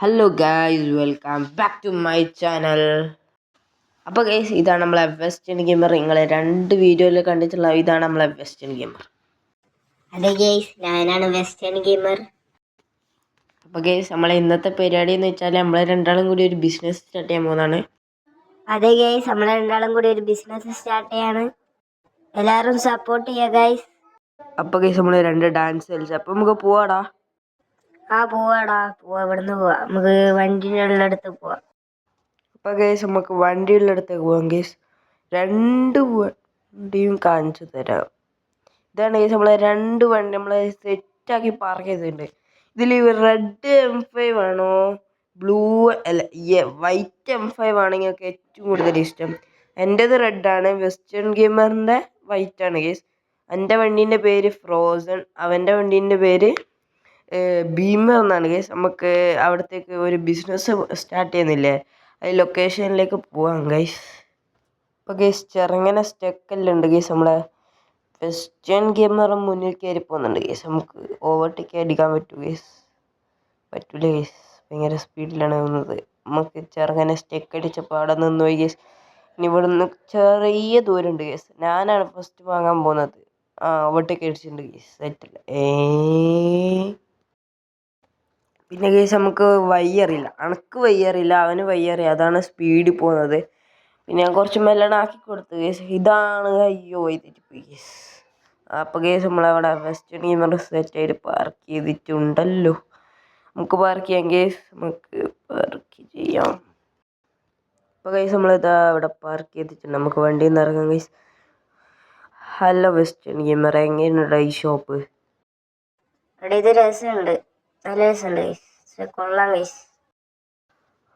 Hello guys, welcome back to my channel. അപ്പോൾ guys, ഇതാണ് നമ്മളെ വെസ്റ്റേൺ ഗെയിമർ. നിങ്ങളെ 2 വീഡിയോയിൽ കണ്ടിട്ടുള്ള ഇതാണ് നമ്മളെ വെസ്റ്റേൺ ഗെയിമർ. അതെ ഗൈസ്, ഞാനാണ് വെസ്റ്റേൺ ഗെയിമർ. അപ്പോൾ ഗൈസ്, നമ്മളെ ഇന്നത്തെ പരിപാടി എന്ന് വെച്ചാൽ നമ്മളെ രണ്ടാളും കൂടി ഒരു ബിസിനസ് സ്റ്റാർട്ട് ചെയ്യാൻ പോകുന്നതാണ്. അതെ ഗൈസ്, നമ്മളെ രണ്ടാളും കൂടി ഒരു ബിസിനസ് സ്റ്റാർട്ട് ചെയ്യാണ്. എല്ലാവരും സപ്പോർട്ട് ചെയ്യുക ഗൈസ്. അപ്പോൾ ഗൈസ്, നമ്മൾ 2 ഡാൻസ് കളിച്ചു. അപ്പോൾ നമുക്ക് പോവാടാ. പോവാടാ, ഇവിടുന്ന് പോവാ. നമുക്ക് വണ്ടിയുടെ അടുത്ത് പോവാം. അപ്പോൾ ഗൈസ്, നമുക്ക് വണ്ടിയുള്ള അടുത്തേക്ക് പോവാം ഗൈസ്. 2 വണ്ടിയും കാണിച്ചു തരാം. ഇതാണ് ഗൈസ് നമ്മളെ 2 വണ്ടി നമ്മൾ സെറ്റാക്കി പാർക്ക് ചെയ്തിട്ടുണ്ട്. ഇതിൽ റെഡ് M5 ആണോ ബ്ലൂ അല്ല വൈറ്റ് M5 ആണ് നിങ്ങൾക്ക് ഏറ്റവും കൂടുതൽ ഇഷ്ടം? എൻ്റേത് റെഡാണ്, വെസ്റ്റേൺ ഗെയിമറിൻ്റെ വൈറ്റ് ആണ് ഗൈസ്. എൻ്റെ വണ്ടീൻ്റെ പേര് ഫ്രോസൺ, അവൻ്റെ വണ്ടീൻ്റെ പേര് ബീമർ എന്നാണ് ഗൈസ്. നമുക്ക് അവിടത്തേക്ക് ഒരു ബിസിനസ് സ്റ്റാർട്ട് ചെയ്യുന്നില്ലേ, അത് ലൊക്കേഷനിലേക്ക് പോവാം ഗൈസ്. അപ്പോൾ ഗൈസ്, ചെറുങ്ങനെ സ്റ്റെക്കെല്ലാം ഉണ്ട് ഗൈസ്. നമ്മളെ വെസ്റ്റേൺ ഗെയിമർ മുന്നിൽ കയറി പോകുന്നുണ്ട് ഗൈസ്. നമുക്ക് ഓവർടേക്ക് അടിക്കാൻ പറ്റും ഗൈസ്? പറ്റൂല ഗൈസ്, ഭയങ്കര സ്പീഡിലാണ് പോകുന്നത്. നമുക്ക് ചെറുങ്ങനെ സ്റ്റെക്ക് അടിച്ചപ്പോൾ അവിടെ നിന്ന് പോയി ഗൈസ്. ഇനി ഇവിടുന്ന് ചെറിയ ദൂരമുണ്ട് ഗൈസ്. ഞാനാണ് ഫസ്റ്റ് വാങ്ങാൻ പോകുന്നത്. ഓവർടേക്ക് അടിച്ചിട്ടുണ്ട് ഗൈസ്. സെറ്റല്ല. പിന്നെ ഗൈസ്, നമുക്ക് വയ്യറിയില്ല. അണക്ക് വയ്യറിയില്ല, അവന് വയ്യറിയാം. അതാണ് സ്പീഡിൽ പോകുന്നത്. പിന്നെ ഞാൻ കുറച്ച് മെല്ലണ ആക്കി കൊടുത്തു ഗൈസ്. ഇതാണ് അയ്യോ വൈദ്യുതി ഗൈസ്. അപ്പോൾ ഗൈസ്, നമ്മളവിടെ വെസ്റ്റേൺ ഗെയിമർ സെറ്റായിട്ട് പാർക്ക് ചെയ്തിട്ടുണ്ടല്ലോ. നമുക്ക് പാർക്ക് ചെയ്യാം ഗൈസ്, നമുക്ക് പാർക്ക് ചെയ്യാം. അപ്പോൾ ഗൈസ്, നമ്മളിതാ അവിടെ പാർക്ക് ചെയ്തിട്ടുണ്ട്. നമുക്ക് വണ്ടിയിൽ നിന്ന് ഇറങ്ങാം ഗൈസ്. ഹലോ വെസ്റ്റേൺ ഗെയിമർ, എങ്ങനെയുണ്ട് ഈ ഷോപ്പ്? ഇത് രസമുണ്ട്, നല്ല രസമുണ്ട് ഗൈസ്, കൊള്ളാം ഗൈസ്.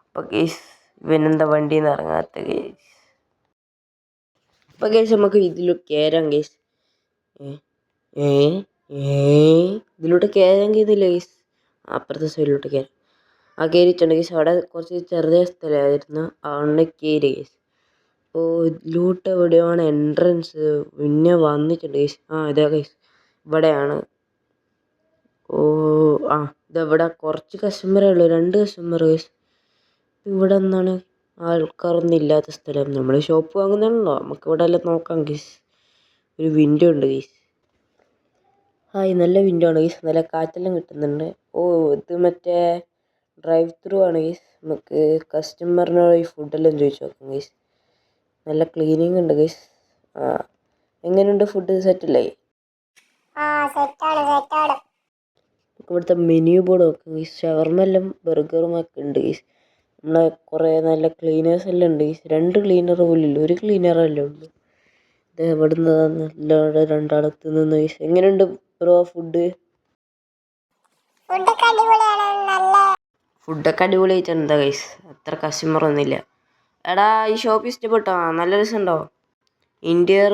അപ്പോൾ ഗൈസ്, ഇവനെന്താ വണ്ടിയിൽ നിന്ന് ഇറങ്ങാത്ത ഗൈസ്? അപ്പോൾ ഗൈസ്, നമുക്ക് ഇതിലൂടെ കയറാം ഗൈസ്. ഇതിലൂടെ കയറാൻ കഴിയുന്നില്ല ഗൈസ്. അപ്പുറത്തെ സൈഡിലോട്ട് കയറാം. കയറിയിട്ടുണ്ട് ഗൈസ്. അവിടെ കുറച്ച് ചെറിയ സ്ഥലമായിരുന്നു, അതുകൊണ്ട് കയറി ഗൈസ്. അപ്പോൾ ഇതിലോട്ട് എവിടെയാണ് എൻട്രൻസ്? പിന്നെ വന്നിട്ടുണ്ട് ഗൈസ്. ഇതാ ഗൈസ്, ഇവിടെയാണ്. ഇതെവിടെ കുറച്ച് കസ്റ്റമറേ ഉള്ളൂ, 2 കസ്റ്റമർ ഗൈസ്. ഇവിടെ എന്താണ് ആൾക്കാരൊന്നും ഇല്ലാത്ത സ്ഥലം? നമ്മൾ ഷോപ്പ് വാങ്ങുന്നുണ്ടോ? നമുക്ക് ഇവിടെ എല്ലാം നോക്കാം ഗൈസ്. ഒരു വിൻഡോ ഉണ്ട് ഗൈസ്. നല്ല വിൻഡോ ആണ് ഗൈസ്, നല്ല കാറ്റെല്ലാം കിട്ടുന്നുണ്ട്. ഇത് മറ്റേ ഡ്രൈവ് ത്രൂ ആണ് ഗൈസ്. നമുക്ക് കസ്റ്റമറിനോട് ഈ ഫുഡെല്ലാം ചോദിച്ചു നോക്കാം ഗൈസ്. നല്ല ക്ലീനിങ് ഉണ്ട് ഗൈസ്. എങ്ങനെയുണ്ട് ഫുഡ്? സെറ്റല്ലേ? ഇവിടുത്തെ മെനു ബോർഡ് നോക്കാം ഗൈസ്. ഷവർമെല്ലാം ബർഗറും ഒക്കെ ഉണ്ട് ഗൈസ്. നമ്മളെ കുറേ നല്ല ക്ലീനേഴ്സ് എല്ലാം ഉണ്ട് ഗൈസ്. 2 ക്ലീനർ പോലും ഇല്ല, ഒരു ക്ലീനറല്ലേ ഉള്ളൂ. ഇത് എവിടുന്ന് നല്ലോണം 2 ആളത്ത് നിന്ന് ഗൈസ്. എങ്ങനെയുണ്ട് ബ്രോ ഫുഡ്? ഫുഡൊക്കെ അടിപൊളിയായിട്ടുണ്ട് ഗൈസ്. അത്ര കസ്റ്റമറൊന്നുമില്ല. എടാ, ഈ ഷോപ്പ് ഇഷ്ടപ്പെട്ടോ? നല്ല രസമുണ്ടോ? ഇൻറ്റീരിയർ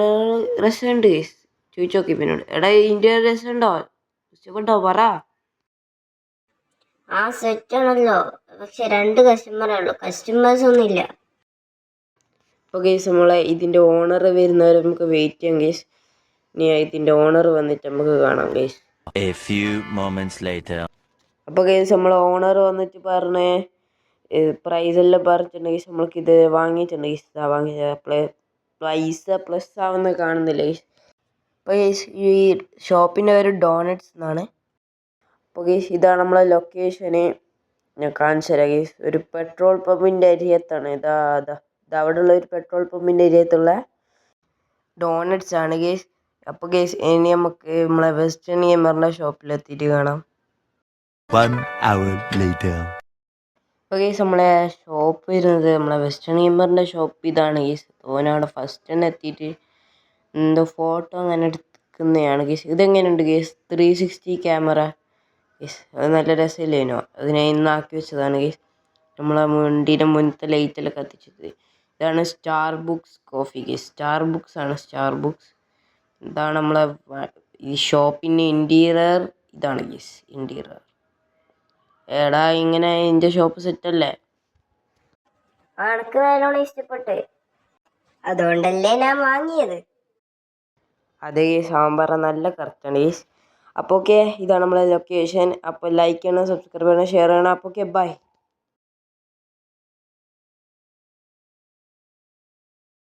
രസമുണ്ട് ഗൈസ്. ചോദിച്ചു നോക്കി പിന്നോട്. എടാ, ഇൻറ്റീരിയർ രസമുണ്ടോ? ഇഷ്ടപ്പെട്ടോ? പറ. സെറ്റാണല്ലോ, പക്ഷെ 2 കസ്റ്റമറേ ഉള്ളൂ, കസ്റ്റമേഴ്സ് ഒന്നും ഇല്ല. അപ്പോൾ ഗൈസ്, നമ്മളെ ഇതിൻ്റെ ഓണർ വരുന്നവരെ നമുക്ക് വെയിറ്റ് ചെയ്യാം ഗൈസ്. ഇനി ഇതിൻ്റെ ഓണർ വന്നിട്ട് നമുക്ക് കാണാം ഗൈസ്. അപ്പോൾ ഗൈസ്, നമ്മൾ ഓണർ വന്നിട്ട് പറഞ്ഞ് പ്രൈസ് എല്ലാം പറഞ്ഞിട്ടുണ്ട് ഗൈസ്. നമ്മൾക്കിത് വാങ്ങിയിട്ടുണ്ട് ഗൈസ്. വാങ്ങിയ പൈസ പ്ലസ് ആവുന്ന കാണുന്നില്ല ഗൈസ്. അപ്പോൾ ഗൈസ്, ഈ ഷോപ്പിൻ്റെ പേര് ഡോണറ്റ്സ് എന്നാണ്. അപ്പോൾ ഗൈസ്, ഇതാണ് നമ്മളെ ലൊക്കേഷന്. ഞാൻ കാണിച്ചു തരാം ഗൈസ്. ഒരു പെട്രോൾ പമ്പിൻ്റെ അരിയത്താണ്. ഇതാ അവിടെയുള്ള ഒരു പെട്രോൾ പമ്പിൻ്റെ അരിയത്തുള്ള ഡോണറ്റ്സ് ആണ് ഗൈസ്. അപ്പോൾ ഗൈസ്, ഇനി നമുക്ക് നമ്മളെ വെസ്റ്റേൺ ഗെയിമറിൻ്റെ ഷോപ്പിലെത്തിയിട്ട് കാണാം. അപ്പോൾ ഗൈസ്, നമ്മളെ ഷോപ്പ് വരുന്നത് നമ്മളെ വെസ്റ്റേൺ ഗെയിമറിൻ്റെ ഷോപ്പ് ഇതാണ് ഗൈസ്. ഓനവിടെ ഫസ്റ്റ് തന്നെ എത്തിയിട്ട് എന്തോ ഫോട്ടോ അങ്ങനെ എടുക്കുന്നതാണ് ഗൈസ്. ഇതെങ്ങനെയുണ്ട് ഗൈസ്? 360 camera guys. അത് നല്ല രസമില്ലേനോ? അതിനെ ഇന്നാക്കി വെച്ചതാണ് ഗൈസ്. നമ്മളെ വണ്ടീൻ്റെ മുന്നത്തെ ലൈറ്റെല്ലാം കത്തിച്ചത്. ഇതാണ് സ്റ്റാർബുക്സ് കോഫി ഗൈസ്. സ്റ്റാർബുക്സ് ആണ്, സ്റ്റാർബുക്സ്. ഇതാണ് നമ്മളെ ഈ ഷോപ്പിൻ്റെ ഇൻറ്റീരിയർ. ഇതാണ് ഗൈസ് ഇൻറ്റീരിയർ. എടാ, ഇങ്ങനെ എൻ്റെ ഷോപ്പ് സെറ്റല്ലേ? എനിക്ക് നല്ലോണം ഇഷ്ടപ്പെട്ട്, അതുകൊണ്ടല്ലേ ഞാൻ വാങ്ങിയത്. അതേ ഗൈസ്, സാമ്പാർ നല്ല കറക്റ്റാണ് ഗൈസ്. അപ്പോൾ ഓക്കെ, ഇതാണ് നമ്മളെ ലൊക്കേഷൻ. അപ്പോൾ ലൈക്ക് ചെയ്യണം, സബ്സ്ക്രൈബ് ചെയ്യണം, ഷെയർ ചെയ്യണം. അപ്പോൾ ഓക്കെ, ബൈ.